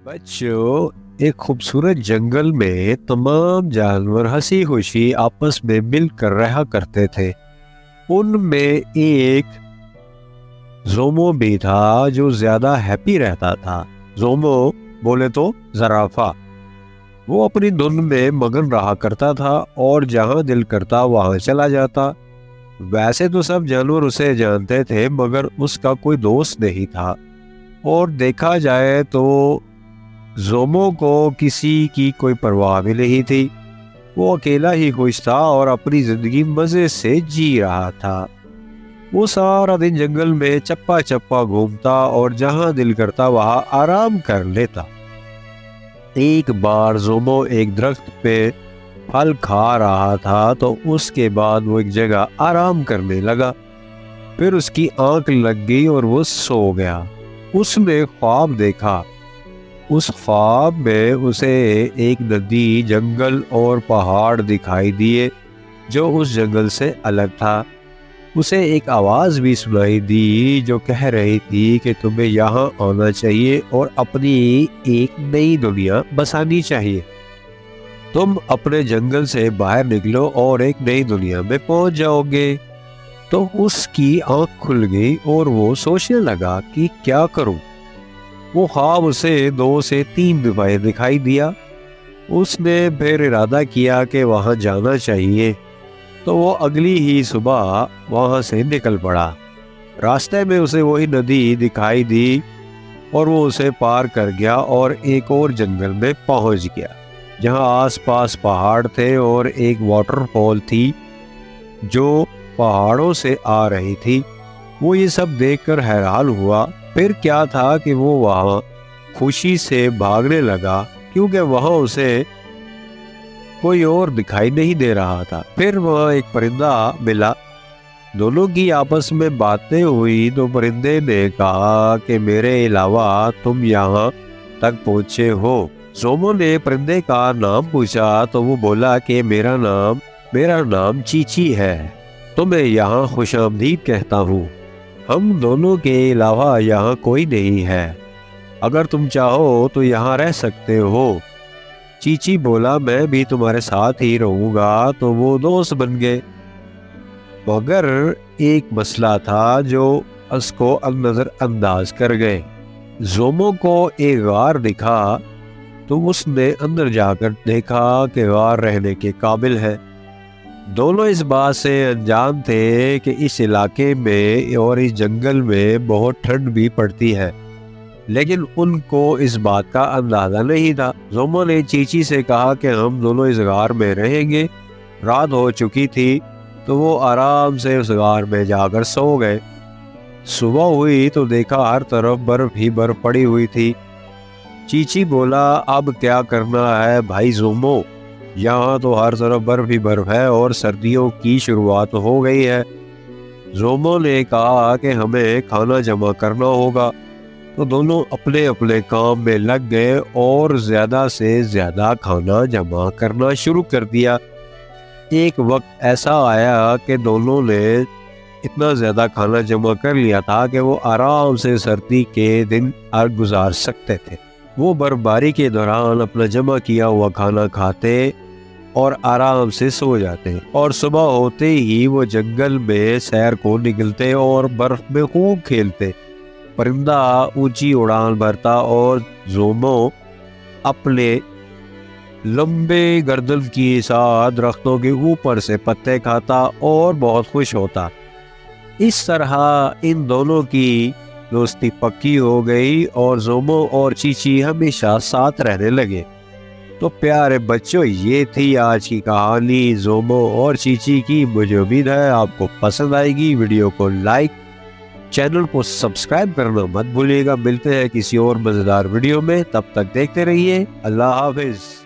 بچوں، ایک خوبصورت جنگل میں تمام جانور ہنسی خوشی آپس میں مل کر رہا کرتے تھے۔ ان میں ایک زومو بھی تھا جو زیادہ ہیپی رہتا تھا۔ زومو بولے تو زرافہ۔ وہ اپنی دھن میں مگن رہا کرتا تھا اور جہاں دل کرتا وہاں چلا جاتا۔ ویسے تو سب جانور اسے جانتے تھے مگر اس کا کوئی دوست نہیں تھا، اور دیکھا جائے تو زومو کو کسی کی کوئی پرواہ بھی نہیں تھی۔ وہ اکیلا ہی خوش تھا اور اپنی زندگی مزے سے جی رہا تھا۔ وہ سارا دن جنگل میں چپا چپا گھومتا اور جہاں دل کرتا وہاں آرام کر لیتا۔ ایک بار زومو ایک درخت پہ پھل کھا رہا تھا تو اس کے بعد وہ ایک جگہ آرام کرنے لگا۔ پھر اس کی آنکھ لگ گئی اور وہ سو گیا۔ اس نے خواب دیکھا۔ اس خواب میں اسے ایک ندی، جنگل اور پہاڑ دکھائی دیے جو اس جنگل سے الگ تھا۔ اسے ایک آواز بھی سنائی دی جو کہہ رہی تھی کہ تمہیں یہاں آنا چاہیے اور اپنی ایک نئی دنیا بسانی چاہیے۔ تم اپنے جنگل سے باہر نکلو اور ایک نئی دنیا میں پہنچ جاؤ گے۔ تو اس کی آنکھ کھل گئی اور وہ سوچنے لگا کہ کیا کروں۔ وہ خواب اسے 2 سے 3 دفعہ دکھائی دیا۔ اس نے پھر ارادہ کیا کہ وہاں جانا چاہیے، تو وہ اگلی ہی صبح وہاں سے نکل پڑا۔ راستے میں اسے وہی ندی دکھائی دی اور وہ اسے پار کر گیا اور ایک اور جنگل میں پہنچ گیا جہاں آس پاس پہاڑ تھے اور ایک واٹر فال تھی جو پہاڑوں سے آ رہی تھی۔ وہ یہ سب دیکھ کر حیران ہوا۔ پھر کیا تھا کہ وہ وہاں خوشی سے بھاگنے لگا کیونکہ وہاں اسے کوئی اور دکھائی نہیں دے رہا تھا۔ پھر وہاں ایک پرندہ ملا۔ دونوں کی آپس میں باتیں ہوئی تو پرندے نے کہا کہ میرے علاوہ تم یہاں تک پہنچے ہو۔ زومو نے پرندے کا نام پوچھا تو وہ بولا کہ میرا نام چیچی ہے۔ تو میں یہاں خوش آمدید کہتا ہوں۔ ہم دونوں کے علاوہ یہاں کوئی نہیں ہے۔ اگر تم چاہو تو یہاں رہ سکتے ہو۔ چیچی بولا میں بھی تمہارے ساتھ ہی رہوں گا۔ تو وہ دوست بن گئے، مگر ایک مسئلہ تھا جو اس کو نظر انداز کر گئے۔ زومو کو ایک غار دکھا تو اس نے اندر جا کر دیکھا کہ غار رہنے کے قابل ہے۔ دونوں اس بات سے انجان تھے کہ اس علاقے میں اور اس جنگل میں بہت ٹھنڈ بھی پڑتی ہے، لیکن ان کو اس بات کا اندازہ نہیں تھا۔ زومو نے چیچی سے کہا کہ ہم دونوں اس غار میں رہیں گے۔ رات ہو چکی تھی تو وہ آرام سے اس غار میں جا کر سو گئے۔ صبح ہوئی تو دیکھا ہر طرف برف ہی برف پڑی ہوئی تھی۔ چیچی بولا اب کیا کرنا ہے بھائی زومو، یہاں تو ہر طرف برف ہی برف ہے اور سردیوں کی شروعات ہو گئی ہے۔ زومو نے کہا کہ ہمیں کھانا جمع کرنا ہوگا۔ تو دونوں اپنے اپنے کام میں لگ گئے اور زیادہ سے زیادہ کھانا جمع کرنا شروع کر دیا۔ ایک وقت ایسا آیا کہ دونوں نے اتنا زیادہ کھانا جمع کر لیا تھا کہ وہ آرام سے سردی کے دن گزار سکتے تھے۔ وہ برف باری کے دوران اپنا جمع کیا ہوا کھانا کھاتے اور آرام سے سو جاتے، اور صبح ہوتے ہی وہ جنگل میں سیر کو نکلتے اور برف میں خوب کھیلتے۔ پرندہ اونچی اڑان بھرتا اور زومو اپنے لمبے گردن کے ساتھ درختوں کے اوپر سے پتے کھاتا اور بہت خوش ہوتا۔ اس طرح ان دونوں کی دوستی پکی ہو گئی اور زومو اور چیچی ہمیشہ ساتھ رہنے لگے۔ تو پیارے بچوں، یہ تھی آج کی کہانی زومو اور چیچی کی۔ مجھے امید ہے آپ کو پسند آئے گی۔ ویڈیو کو لائک، چینل کو سبسکرائب کرنا مت بھولیے گا۔ ملتے ہیں کسی اور مزیدار ویڈیو میں، تب تک دیکھتے رہیے۔ اللہ حافظ۔